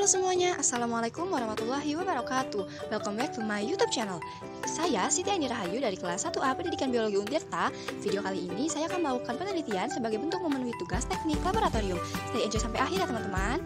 Halo semuanya, Assalamualaikum warahmatullahi wabarakatuh. Welcome back to my YouTube channel. Saya Siti Ani Rahayu dari kelas 1A Pendidikan Biologi Untirta. Video kali ini saya akan melakukan penelitian sebagai bentuk memenuhi tugas teknik laboratorium. Stay enjoy sampai akhir ya teman-teman.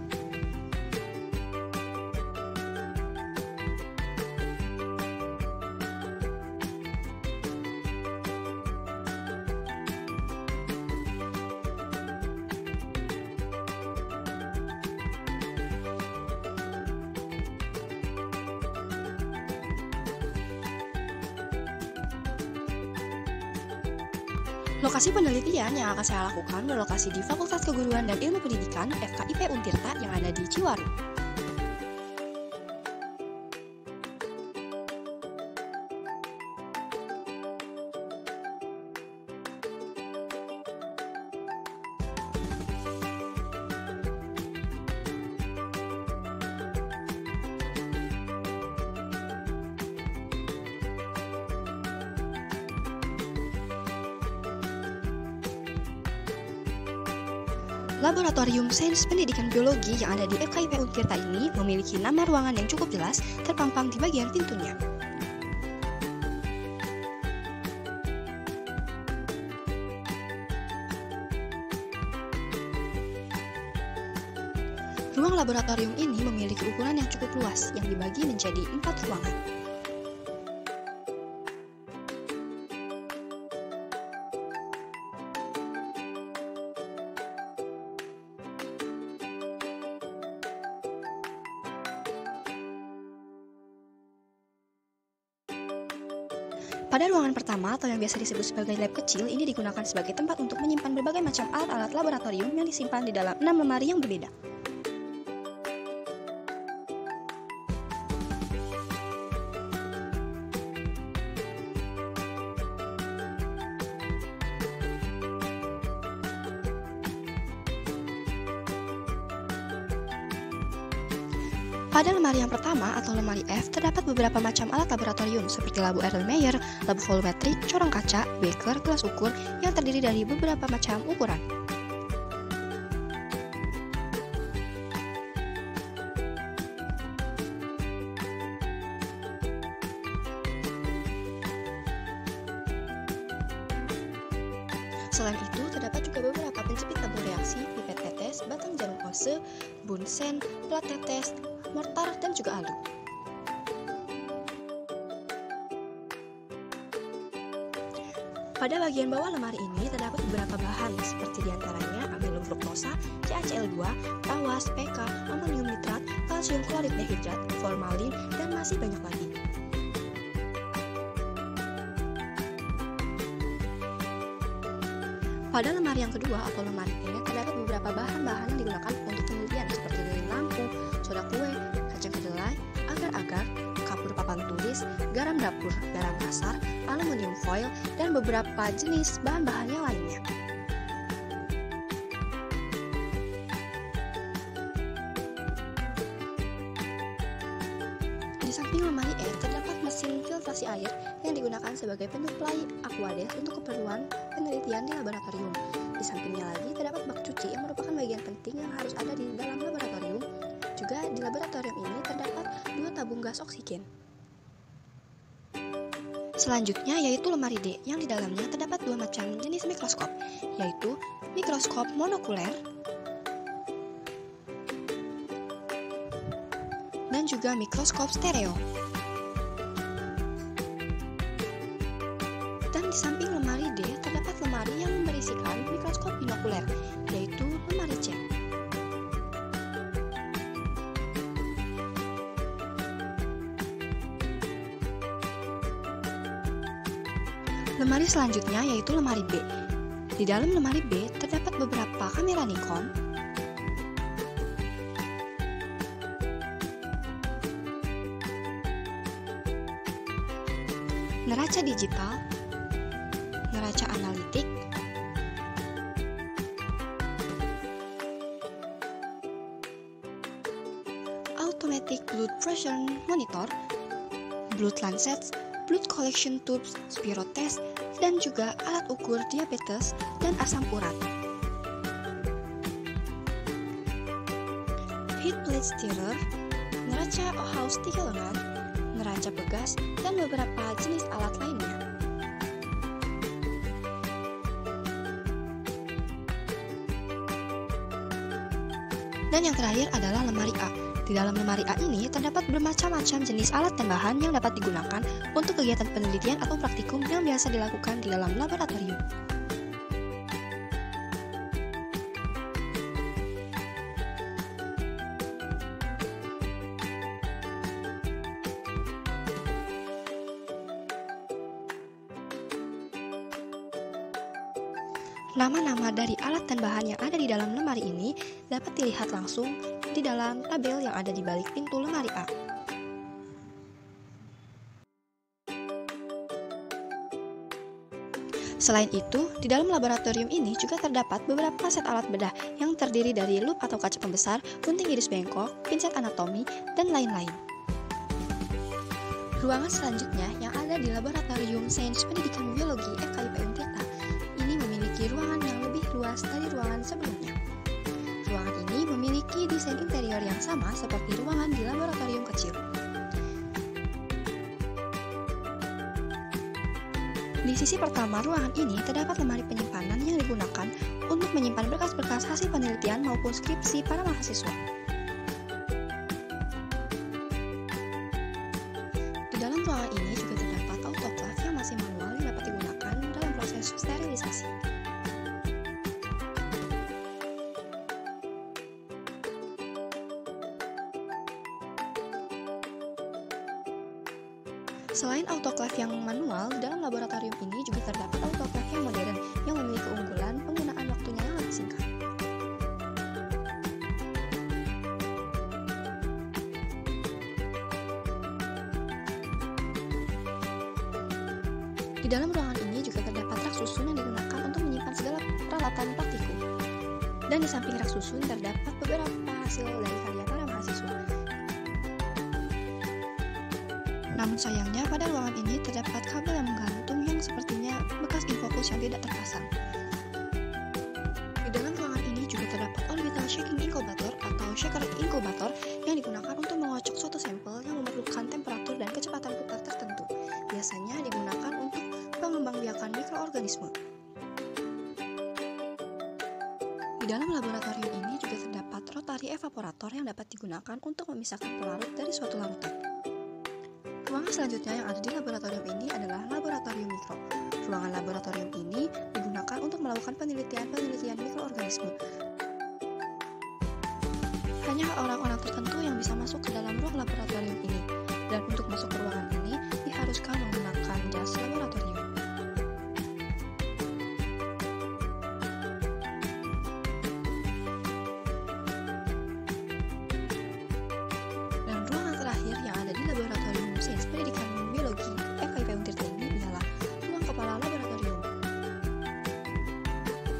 Lokasi penelitian yang akan saya lakukan berlokasi di Fakultas Keguruan dan Ilmu Pendidikan FKIP Untirta yang ada di Ciwaru. Laboratorium Sains Pendidikan Biologi yang ada di FKIP Untirta ini memiliki nama ruangan yang cukup jelas terpampang di bagian pintunya. Ruang laboratorium ini memiliki ukuran yang cukup luas yang dibagi menjadi 4 ruangan. Pada ruangan pertama atau yang biasa disebut sebagai lab kecil, ini digunakan sebagai tempat untuk menyimpan berbagai macam alat-alat laboratorium yang disimpan di dalam 6 lemari yang berbeda. Pada lemari yang pertama atau lemari F terdapat beberapa macam alat laboratorium seperti labu Erlenmeyer, labu volumetrik, corong kaca, beker, gelas ukur yang terdiri dari beberapa macam ukuran. Selain itu, terdapat juga beberapa penjepit tabung reaksi, pipet tetes, batang jarum ose, bunsen, plat tetes, mortar, dan juga alu. Pada bagian bawah lemari ini terdapat beberapa bahan seperti diantaranya amilum fruktosa, CaCl2, tawas, PK, amonium nitrat, kalsium klorid dehidrat, formalin, dan masih banyak lagi. Pada lemari yang kedua atau lemari E terdapat beberapa bahan-bahan yang digunakan untuk penelitian seperti lilin lampu, soda kue, kacang kedelai, agar-agar, kapur papan tulis, garam dapur, garam kasar, aluminium foil, dan beberapa jenis bahan-bahan yang lainnya. Di samping lemari E terdapat mesin filtrasi air yang digunakan sebagai penyuplai aquades untuk keperluan penelitian di laboratorium. Di sampingnya lagi terdapat bak cuci yang merupakan bagian penting yang harus ada di dalam laboratorium. Juga di laboratorium ini terdapat 2 tabung gas oksigen. Selanjutnya yaitu lemari D yang di dalamnya terdapat 2 macam jenis mikroskop, yaitu mikroskop monokuler dan juga mikroskop stereo. Dan di samping lemari D terdapat lemari yang berisikan mikroskop binokuler, yaitu lemari C. Lemari selanjutnya yaitu lemari B. Di dalam lemari B terdapat beberapa kamera Nikon, neraca digital, neraca analitik, automatic blood pressure monitor, blood lancets, blood collection tubes, spirotest, dan juga alat ukur diabetes dan asam urat. heat plate stirrer, neraca haus 3 lengan, neraca pegas, dan beberapa jenis alat lainnya. Dan yang terakhir adalah lemari A. Di dalam lemari A ini terdapat bermacam-macam jenis alat dan bahan yang dapat digunakan untuk kegiatan penelitian atau praktikum yang biasa dilakukan di dalam laboratorium. Nama-nama dari alat dan bahan yang ada di dalam lemari ini dapat dilihat langsung di dalam tabel yang ada di balik pintu lemari A. Selain itu, di dalam laboratorium ini juga terdapat beberapa set alat bedah yang terdiri dari lup atau kaca pembesar, gunting iris bengkok, pinset anatomi, dan lain-lain. Ruangan selanjutnya yang ada di Laboratorium Sains Pendidikan Biologi FKIP Untirta ini memiliki ruangan yang lebih luas dari ruangan sebelumnya. Ruangan ini memiliki desain interior yang sama seperti ruangan di laboratorium kecil. Di sisi pertama ruangan ini terdapat lemari penyimpanan yang digunakan untuk menyimpan berkas-berkas hasil penelitian maupun skripsi para mahasiswa. Di dalam ruangan ini juga terdapat autoclave yang masih manual yang dapat digunakan dalam proses sterilisasi. Selain autoclave yang manual, di dalam laboratorium ini juga terdapat autoclave yang modern yang memiliki keunggulan penggunaan waktunya yang lebih singkat. Di dalam ruangan ini juga terdapat rak susun yang digunakan untuk menyimpan segala peralatan praktikum. Dan di samping rak susun terdapat beberapa hasil dari karya para mahasiswa. Namun sayangnya pada ruangan ini terdapat kabel yang menggantung yang sepertinya bekas infocus yang tidak terpasang. Di dalam ruangan ini juga terdapat orbital shaking incubator atau shaker inkubator yang digunakan untuk mengocok suatu sampel yang memerlukan temperatur dan kecepatan putar tertentu. Biasanya digunakan untuk pengembangbiakan mikroorganisme. Di dalam laboratorium ini juga terdapat rotary evaporator yang dapat digunakan untuk memisahkan pelarut dari suatu larutan. Ruangan selanjutnya yang ada di laboratorium ini adalah laboratorium mikro. Ruangan laboratorium ini digunakan untuk melakukan penelitian mikroorganisme. Hanya orang-orang tertentu yang bisa masuk ke dalam ruang laboratorium ini, dan untuk masuk ke ruangan ini diharuskan menggunakan jas laboratorium. Dan ruangan terakhir yang ada di laboratorium Sains Pendidikan Biologi FKIP Untirta ini ialah ruang kepala laboratorium.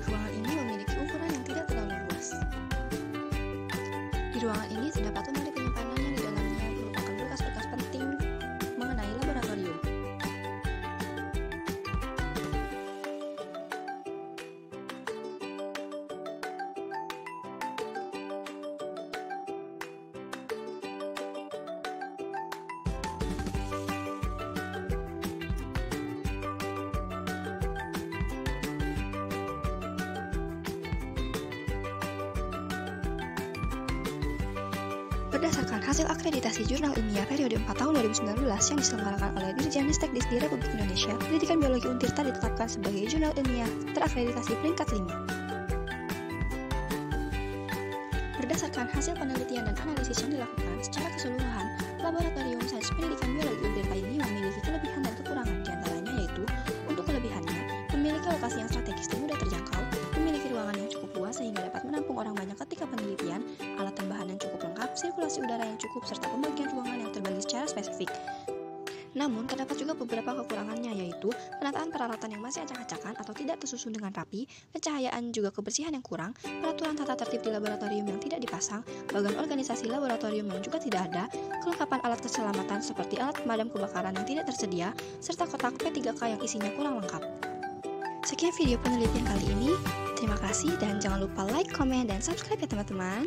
Ruangan ini memiliki ukuran yang tidak terlalu luas. Di ruangan ini terdapat lemari penyimpanan yang di dalamnya merupakan berkas-berkas penting mengenai laboratorium. Berdasarkan hasil akreditasi jurnal ilmiah periode 4 tahun 2019 yang diselenggarakan oleh Dirjen-Ristekdis di Republik Indonesia, Pendidikan Biologi Untirta ditetapkan sebagai jurnal ilmiah terakreditasi peringkat 5. Berdasarkan hasil penelitian dan analisis yang dilakukan secara keseluruhan, Laboratorium Sains Pendidikan Biologi Untirta ini memiliki kelebihan dan kekurangan, diantaranya yaitu untuk kelebihannya, memiliki lokasi yang strategis dan mudah terjangkau, memiliki ruangan yang cukup luas sehingga dapat menampung orang banyak ketika penelitian, alat dan bahan yang cukup lengkap, sirkulasi udara yang cukup, serta pembagian ruangan yang terbagi secara spesifik. Namun, terdapat juga beberapa kekurangannya, yaitu penataan peralatan yang masih acak-acakan atau tidak tersusun dengan rapi, pencahayaan juga kebersihan yang kurang, peraturan tata tertib di laboratorium yang tidak dipasang, bagan organisasi laboratorium yang juga tidak ada, kelengkapan alat keselamatan seperti alat pemadam kebakaran yang tidak tersedia, serta kotak P3K yang isinya kurang lengkap. Sekian video penelitian kali ini. Terima kasih dan jangan lupa like, komen, dan subscribe ya teman-teman.